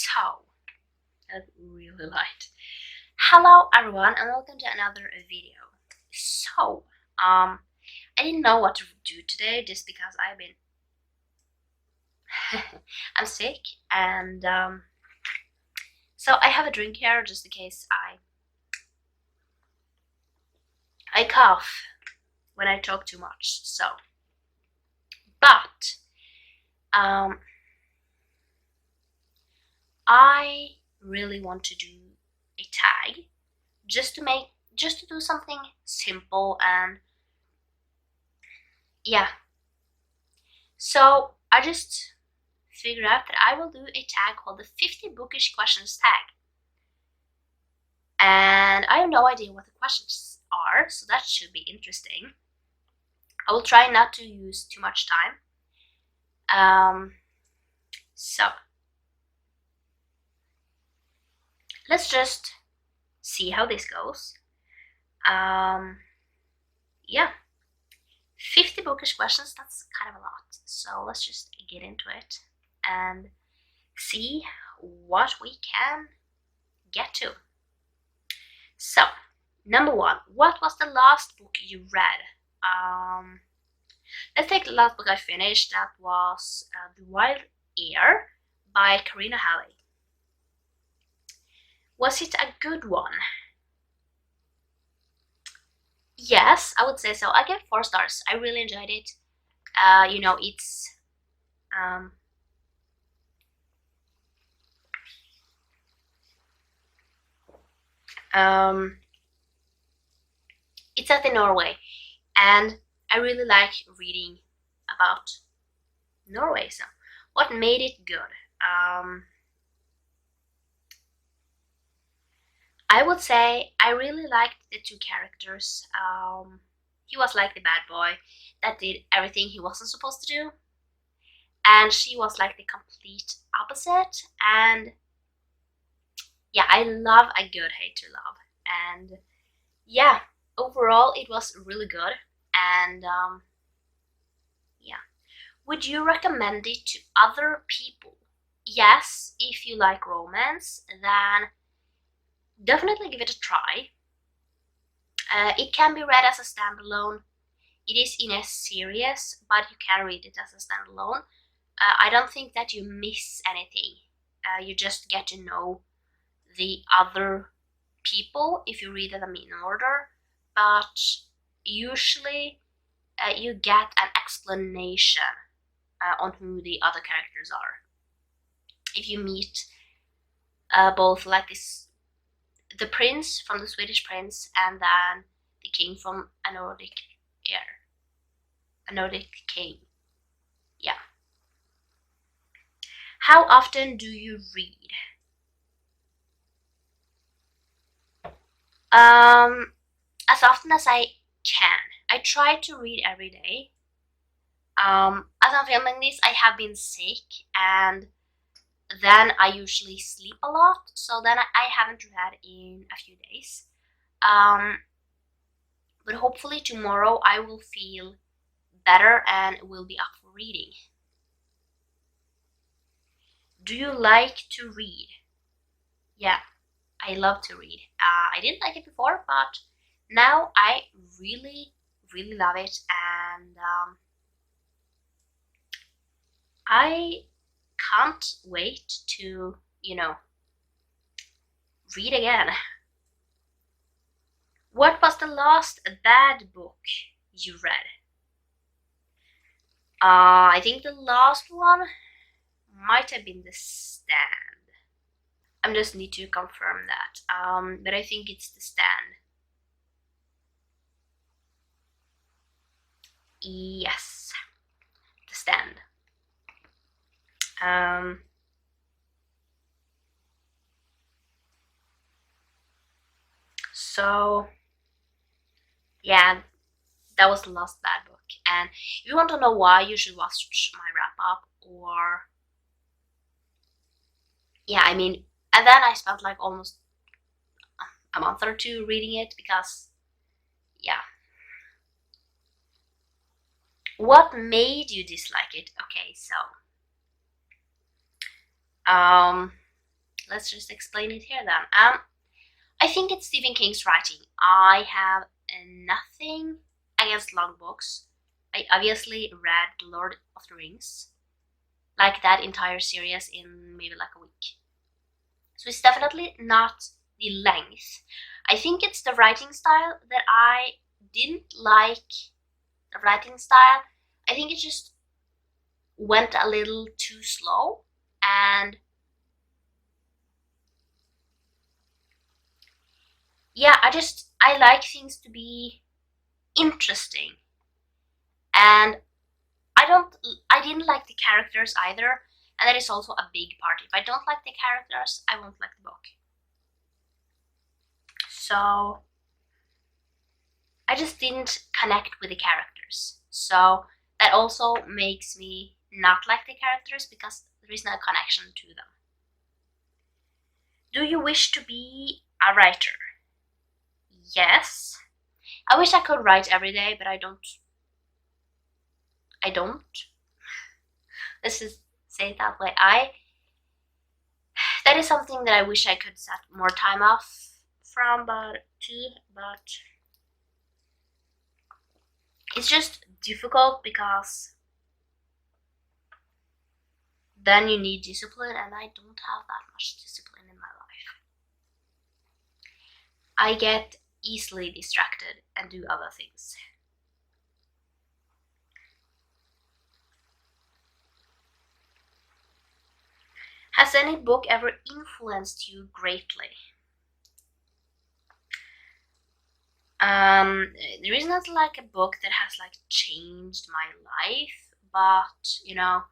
So, that's really light. Hello everyone and welcome to another video. So, I didn't know what to do today just because I've been I'm sick and so I have a drink here just in case I cough when I talk too much. So, but I really want to do a tag just to do something simple and yeah. So I just figured out that I will do a tag called the 50 Bookish Questions Tag. And I have no idea what the questions are, so that should be interesting. I will try not to use too much time. So let's just see how this goes. Yeah, 50 bookish questions, that's kind of a lot. So let's just get into it and see what we can get to. So, number one, what was the last book you read? Let's take the last book I finished. That was The Wild Air by Karina Halley. Was it a good one? Yes, I would say so. I gave 4 stars. I really enjoyed it. You know, it's it's set in Norway, and I really like reading about Norway. So, what made it good? I would say I really liked the 2 characters. He was like the bad boy that did everything he wasn't supposed to do, and she was like the complete opposite. And yeah, I love a good hate to love, and yeah, overall it was really good. And yeah, would you recommend it to other people? Yes, if you like romance, then definitely give it a try. It can be read as a standalone. It is in a series, but you can read it as a standalone. I don't think that you miss anything. You just get to know the other people if you read them in order, but usually you get an explanation on who the other characters are. If you meet both like the prince from the Swedish prince and then the king from a Nordic king. Yeah. How often do you read? As often as I can. I try to read every day. As I'm filming this, I have been sick, and then I usually sleep a lot, so then I haven't read in a few days. But hopefully tomorrow I will feel better and will be up for reading. Do you like to read? Yeah, I love to read. I didn't like it before, but now I really love it, and I can't wait to, read again. What was the last bad book you read? I think the last one might have been The Stand. I just need to confirm that, but I think it's The Stand. Yes, The Stand. So yeah, that was the last bad book. And if you want to know why, you should watch my wrap up, or yeah, I mean, and then I spent like almost a month or 2 reading it because yeah. What made you dislike it? Okay, so let's just explain it here then. I think it's Stephen King's writing. I have nothing against long books. I obviously read The Lord of the Rings, like that entire series in maybe like a week. So it's definitely not the length. I think it's the writing style that I didn't like. The writing style, I think it just went a little too slow, and yeah, I like things to be interesting, and I didn't like the characters either, and that is also a big part. If I don't like the characters, I won't like the book. So I just didn't connect with the characters. So that also makes me not like the characters because there is no connection to them. Do you wish to be a writer? Yes. I wish I could write every day, but I don't. Let's just say it that way. That is something that I wish I could set more time off from, but it's just difficult because then you need discipline, and I don't have that much discipline in my life. I get easily distracted and do other things. Has any book ever influenced you greatly? There is not like a book that has like changed my life, but you know,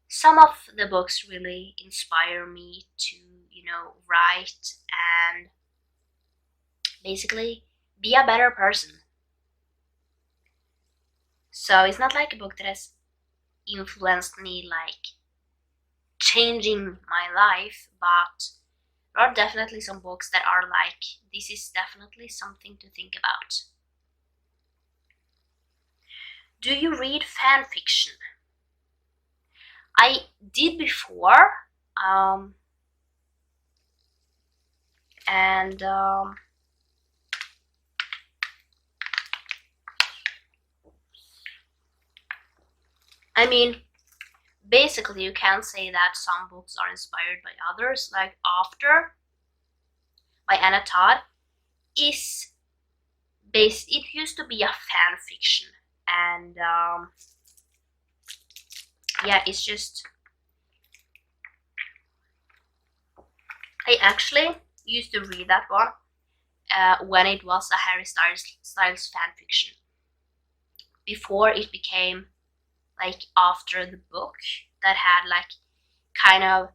some of the books really inspire me to, you know, write and basically be a better person. So it's not like a book that has influenced me like changing my life, but there are definitely some books that are like, this is definitely something to think about. Do you read fan fiction? I did before, and I mean, basically you can say that some books are inspired by others, like After by Anna Todd is based, it used to be a fan fiction, and yeah, it's just, I actually used to read that one when it was a Harry Styles fan fiction, before it became like After the book that had like kind of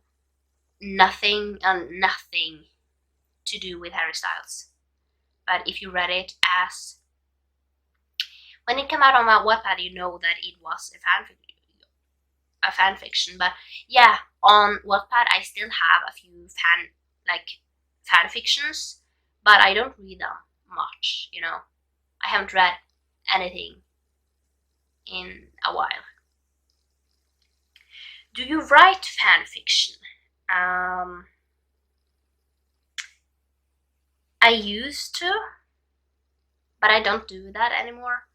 nothing to do with Harry Styles. But if you read it as when it came out on my Wattpad, you know that it was a fan fiction. But yeah, on Wattpad I still have a few fan fictions, but I don't read them much, you know. I haven't read anything in a while. Do you write fan fiction? I used to, but I don't do that anymore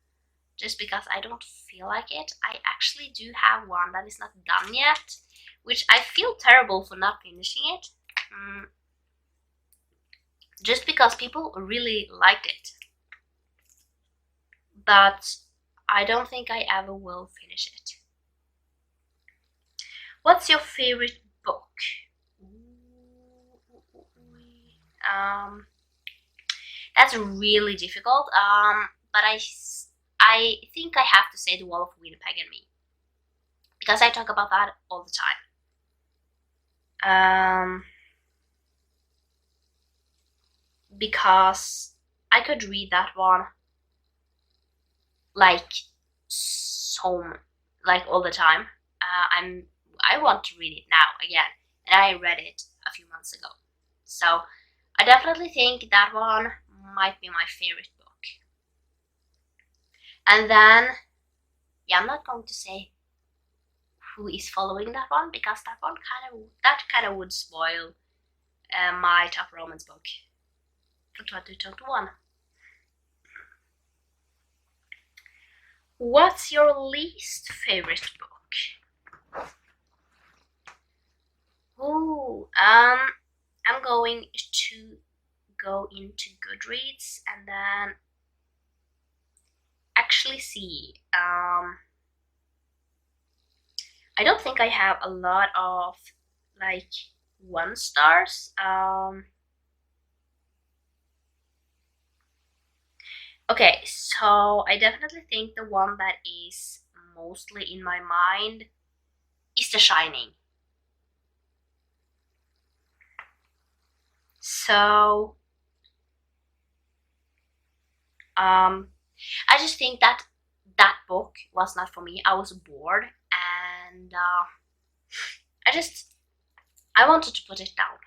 just because I don't feel like it. I actually do have one that is not done yet, which I feel terrible for not finishing it. Just because people really liked it. But I don't think I ever will finish it. What's your favorite book? That's really difficult. But I think I have to say The Wall of Winnipeg and Me, because I talk about that all the time. Because I could read that one like all the time. I want to read it now again, and I read it a few months ago. So I definitely think that one might be my favorite book. And then, yeah, I'm not going to say who is following that one, because that kind of would spoil my top romance book for 2021. What's your least favorite book? Oh, I'm going to go into Goodreads and then actually see. I don't think I have a lot of like 1 stars. Okay, so I definitely think the one that is mostly in my mind is The Shining. So I just think that that book was not for me. I was bored and I wanted to put it down.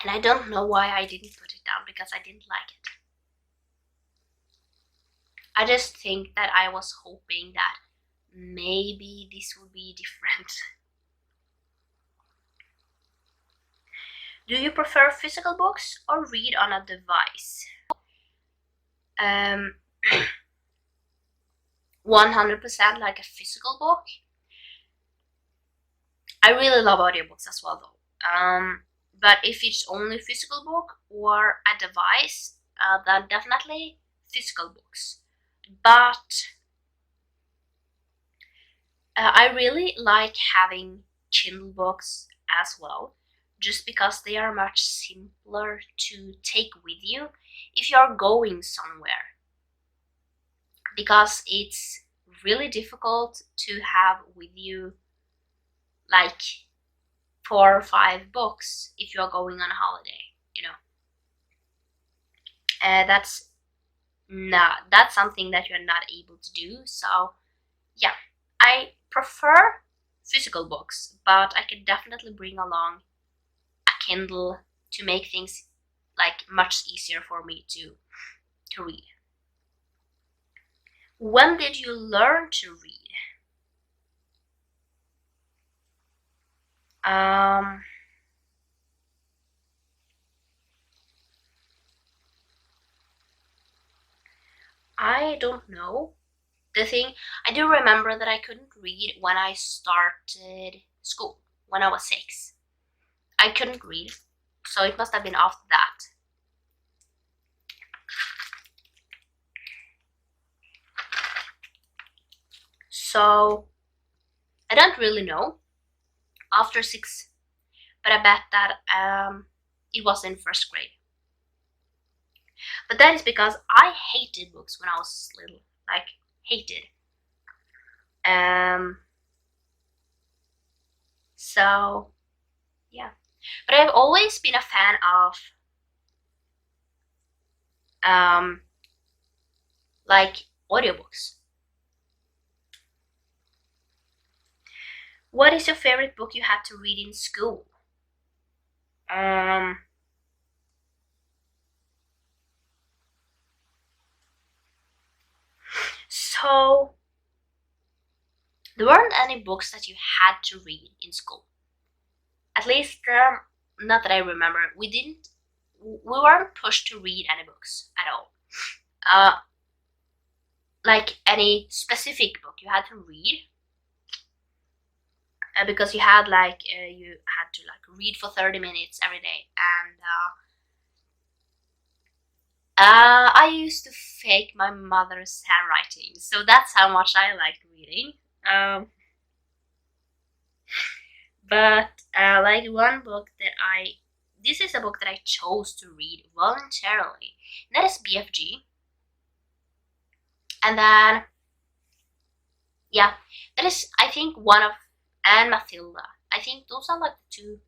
And I don't know why I didn't put it down, because I didn't like it. I just think that I was hoping that maybe this would be different. Do you prefer physical books or read on a device? 100% like a physical book. I really love audiobooks as well though. But if it's only physical book or a device, then definitely physical books. But I really like having Kindle books as well, just because they are much simpler to take with you if you're going somewhere. Because it's really difficult to have with you like 4 or 5 books if you're going on a holiday, you know. That's something that you're not able to do. So yeah, I prefer physical books, but I can definitely bring along a Kindle to make things like much easier for me to read. When did you learn to read? I don't know. The thing, I do remember that I couldn't read when I started school, when I was 6. I couldn't read, so it must have been after that. So, I don't really know after 6, but I bet that it was in 1st grade. But that is because I hated books when I was little, like hated. So yeah, but I've always been a fan of like audiobooks. What is your favorite book you had to read in school? So there weren't any books that you had to read in school. At least not that I remember. We weren't pushed to read any books at all. Like any specific book you had to read, because you had to read for 30 minutes every day, and I used to fake my mother's handwriting, so that's how much I liked reading. But like one book this is a book that I chose to read voluntarily, and that is BFG. And then, yeah, that is, I think, and Matilda. I think those are like the 2,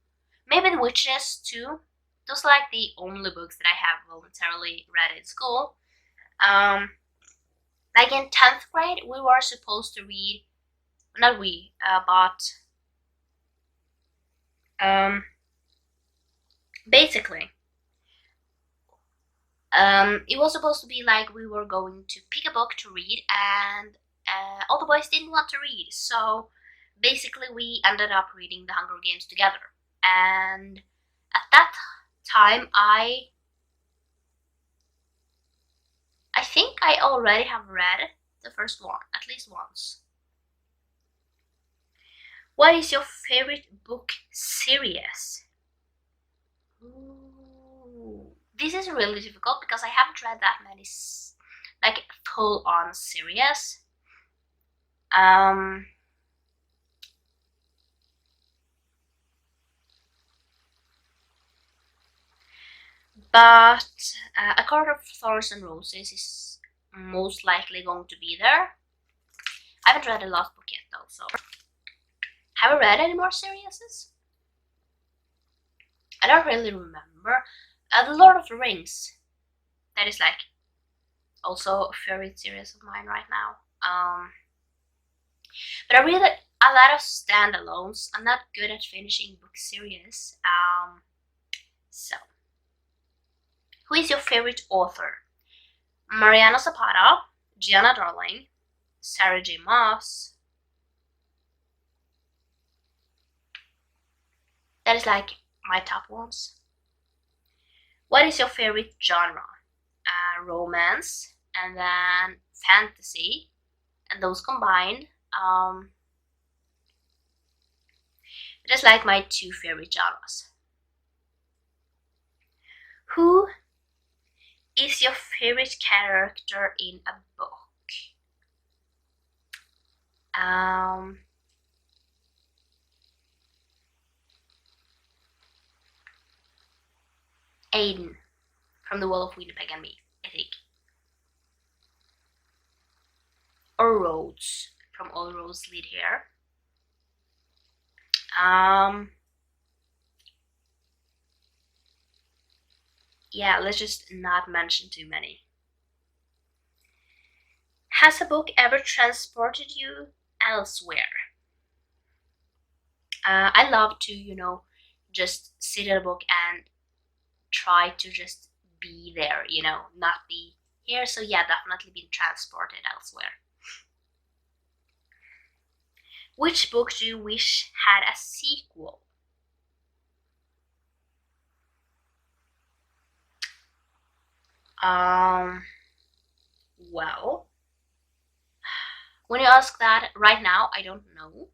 maybe The Witches too. Those are like the only books that I have voluntarily read in school. Like in 10th grade, we were supposed to read, not we, but basically, it was supposed to be like we were going to pick a book to read, and all the boys didn't want to read, so basically we ended up reading The Hunger Games together. And at that time, I think I already have read the first one, at least once. What is your favorite book series? Ooh, this is really difficult because I haven't read that many like full-on series. But A Court of Thorns and Roses is most likely going to be there. I haven't read the last book yet though, so. Have I read any more series? I don't really remember. The Lord of the Rings. That is like also a favorite series of mine right now. But I read a lot of standalones. I'm not good at finishing book series. So, who is your favorite author? Mariana Zapata, Gianna Darling, Sarah J. Maas. That is like my top ones. What is your favorite genre? Romance and then fantasy, and those combined. It is like my two favorite genres. Who is your favorite character in a book? Aiden from The Wall of Winnipeg and Me, I think. Or Rhodes from All Roads Lead Here. Yeah, let's just not mention too many. Has a book ever transported you elsewhere? I love to, just sit at a book and try to just be there, not be here. So yeah, definitely been transported elsewhere. Which book do you wish had a sequel? Well, when you ask that right now, I don't know.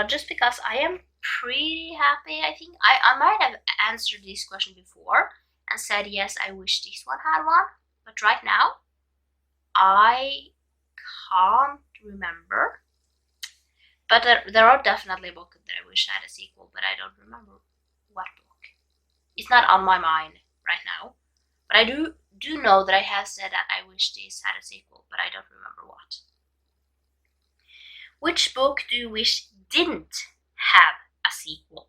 Just because I am pretty happy. I think I might have answered this question before and said yes, I wish this one had one, but right now I can't remember. But there are definitely books that I wish had a sequel, but I don't remember what book. It's not on my mind right now, but I do know that I have said that I wish this had a sequel, but I don't remember what. Which book do you wish didn't have a sequel?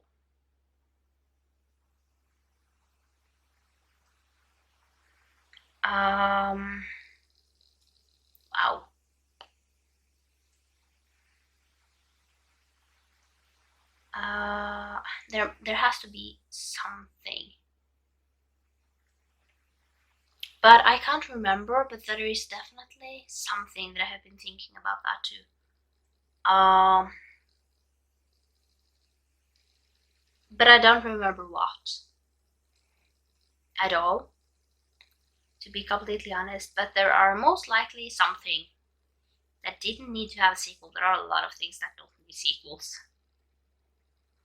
Wow. There has to be something. But I can't remember, but there is definitely something that I have been thinking about that too. But I don't remember what at all, to be completely honest. But there are most likely something that didn't need to have a sequel. There are a lot of things that don't need sequels.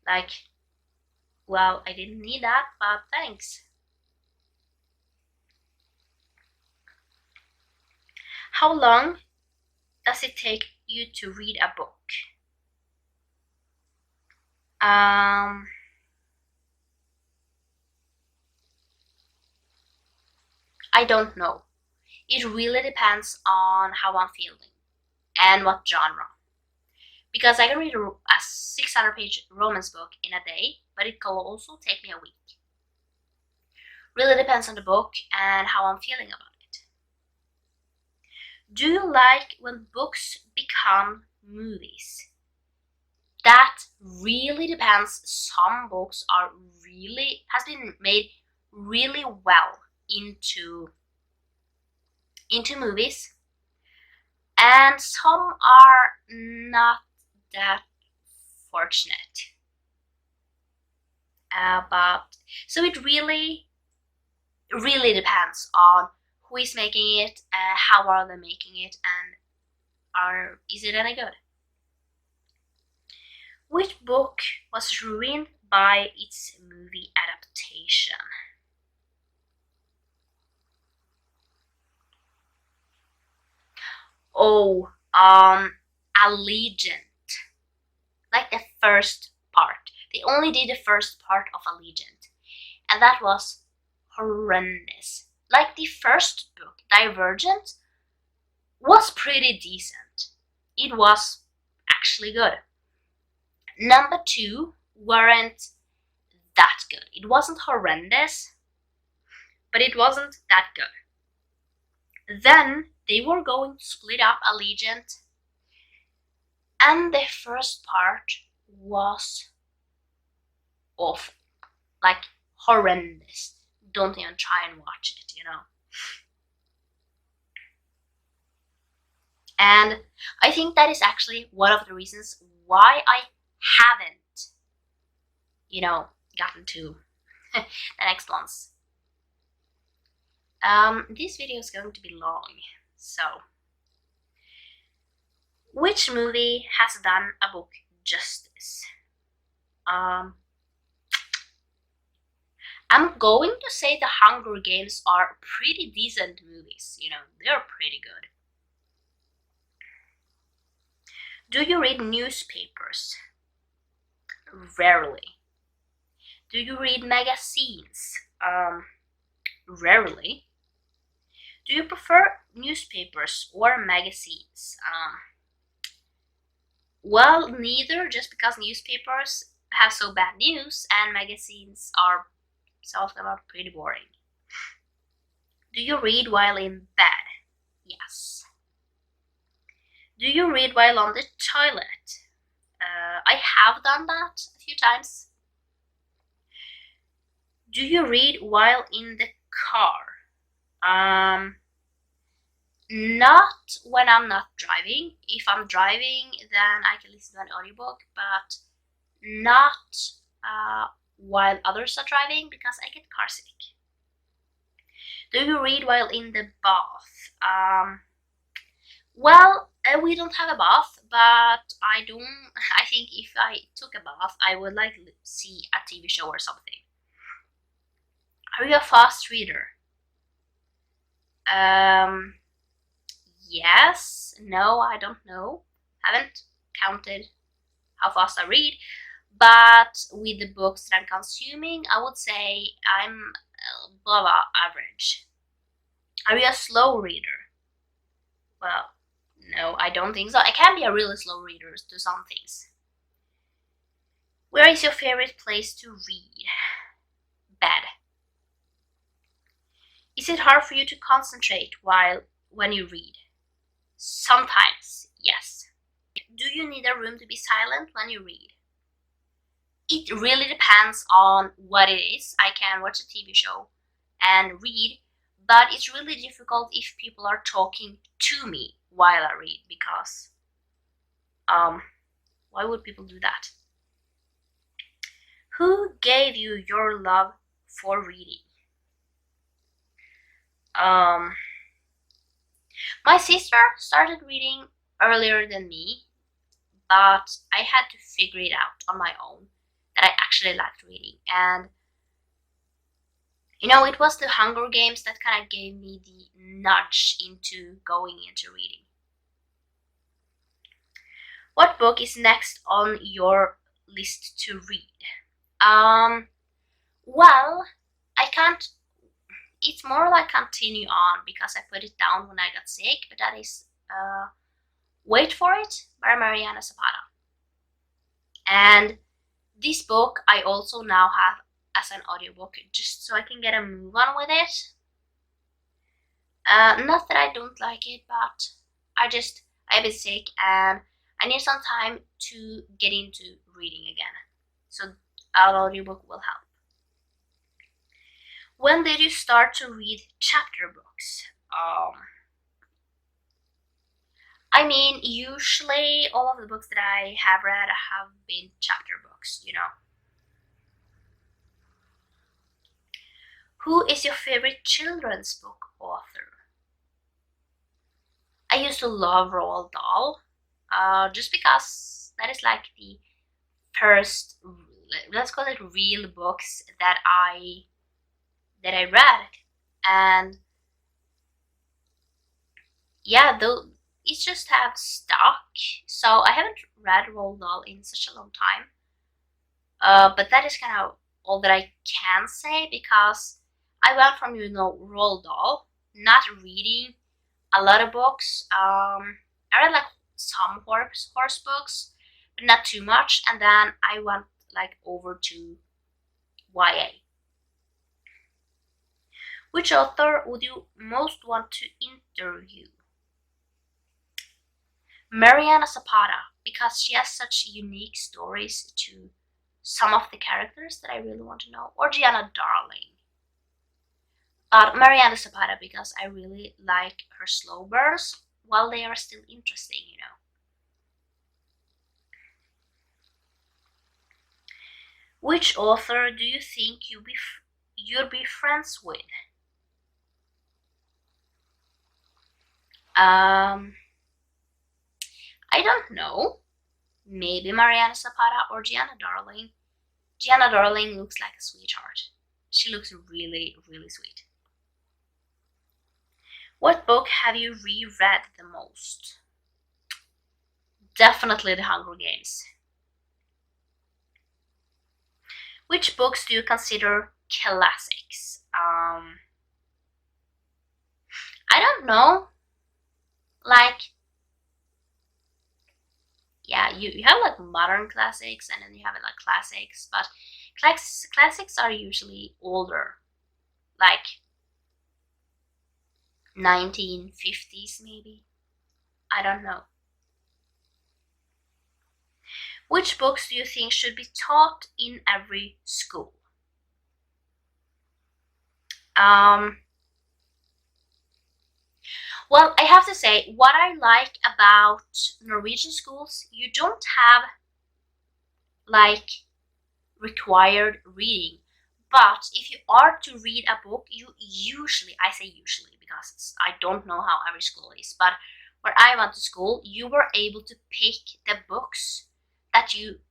Like, well, I didn't need that, but thanks. How long does it take you to read a book? I don't know. It really depends on how I'm feeling and what genre. Because I can read a 600-page romance book in a day, but it can also take me a week. Really depends on the book and how I'm feeling about it. Do you like when books become movies? That really depends. Some books has been made really well into movies, and some are not that fortunate. But so it really depends on who is making it, how are they making it, and is it any good? Which book was ruined by its movie adaptation? Oh, Allegiant. Like the first part. They only did the first part of Allegiant, and that was horrendous. Like the first book, Divergent, was pretty decent. It was actually good. Number 2 weren't that good. It wasn't horrendous, but it wasn't that good. Then they were going to split up Allegiant, and the first part was awful. Like horrendous. Don't even try and watch it, you know. And I think that is actually one of the reasons why I haven't, gotten to the next ones. This video is going to be long, so which movie has done a book justice? I'm going to say The Hunger Games are pretty decent movies, they're pretty good. Do you read newspapers? Rarely. Do you read magazines? Rarely. Do you prefer newspapers or magazines? Well, neither, just because newspapers have so bad news and magazines are, some of them are pretty boring. Do you read while in bed? Yes. Do you read while on the toilet? I have done that a few times. Do you read while in the car? Not when I'm not driving. If I'm driving, then I can listen to an audiobook, but not while others are driving, because I get car sick. Do you read while in the bath? Well, we don't have a bath, but I think if I took a bath, I would like to see a TV show or something. Are you a fast reader? Yes, no, I don't know. Haven't counted how fast I read, but with the books that I'm consuming, I would say I'm above average. Are you a slow reader? Well, no, I don't think so. I can be a really slow reader to some things. Where is your favorite place to read? Bed. Is it hard for you to concentrate when you read? Sometimes, yes. Do you need a room to be silent when you read? It really depends on what it is. I can watch a TV show and read, but it's really difficult if people are talking to me while I read, because why would people do that? Who gave you your love for reading? My sister started reading earlier than me, but I had to figure it out on my own that I actually liked reading. And it was the Hunger Games that kind of gave me the nudge into going into reading. What book is next on your list to read? Well, I can't. It's more like continue on, because I put it down when I got sick, but that is Wait for It by Mariana Zapata. And this book I also now have as an audiobook, just so I can get a move on with it. Not that I don't like it, but I've been sick and I need some time to get into reading again. So an audiobook will help. When did you start to read chapter books? I mean, usually all of the books that I have read have been chapter books, you know. Who is your favorite children's book author? I used to love Roald Dahl, just because that is like the first, let's call it real books that I read, and yeah, though it just have stuck. So I haven't read Roald Dahl in such a long time, but that is kind of all that I can say, because I went from Roald Dahl, not reading a lot of books. I read like some horse books, but not too much, and then I went like over to YA. Which author would you most want to interview? Mariana Zapata, because she has such unique stories to some of the characters that I really want to know, or Gianna Darling. But Mariana Zapata, because I really like her slow burns while they are still interesting, you know. Which author do you think you'd be friends with? I don't know. Maybe Mariana Zapata or Gianna Darling. Gianna Darling looks like a sweetheart. She looks really, really sweet. What book have you reread the most? Definitely The Hunger Games. Which books do you consider classics? I don't know. Like, yeah, you have like modern classics, and then you have like classics, but classics are usually older, like 1950s maybe. I don't know. Which books do you think should be taught in every school? Well, I have to say, what I like about Norwegian schools, you don't have like required reading. But if you are to read a book, you usually, I say usually because I don't know how every school is, but where I went to school, you were able to pick the books that you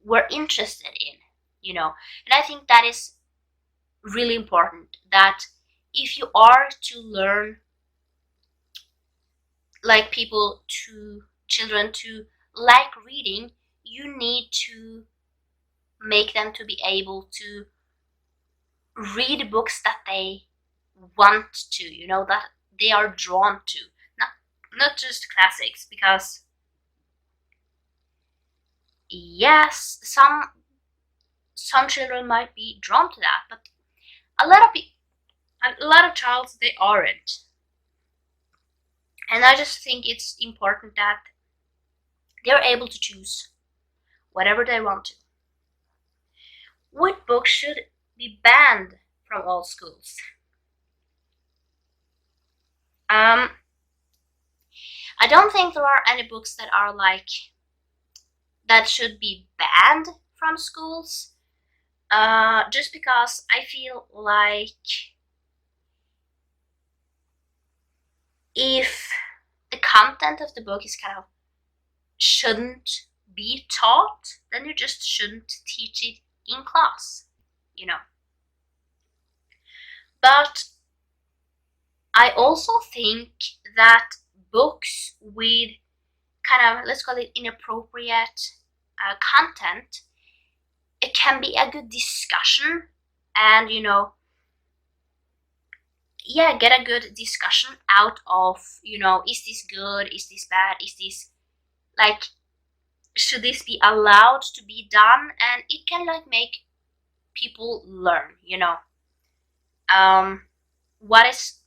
were interested in, you know. And I think that is really important, that if you are to learn like children to like reading, you need to make them to be able to read books that they want to, you know, that they are drawn to, not just classics, because yes, some children might be drawn to that, but a lot of childs they aren't. And I just think it's important that they're able to choose whatever they want to. What book should be banned from all schools? I don't think there are any books that are like that should be banned from schools. Just because I feel like if the content of the book is kind of shouldn't be taught, then you just shouldn't teach it in class, you know. But I also think that books with kind of, let's call it inappropriate content, it can be a good discussion, and you know, yeah, get a good discussion out of, you know, is this good, is this bad, is this like, should this be allowed to be done? And it can like make people learn, you know, what is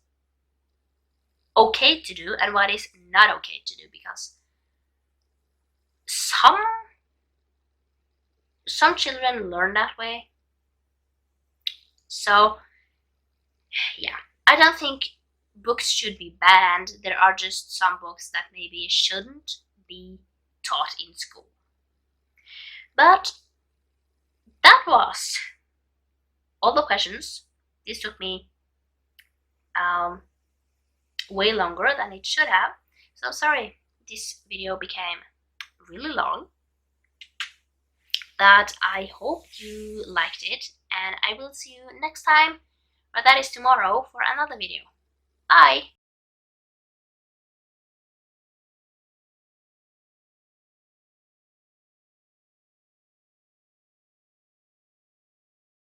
okay to do and what is not okay to do, because some children learn that way. So yeah, I don't think books should be banned. There are just some books that maybe shouldn't be taught in school. But that was all the questions. This took me way longer than it should have. So sorry, this video became really long. But I hope you liked it, and I will see you next time, or that is tomorrow, for another video. Bye!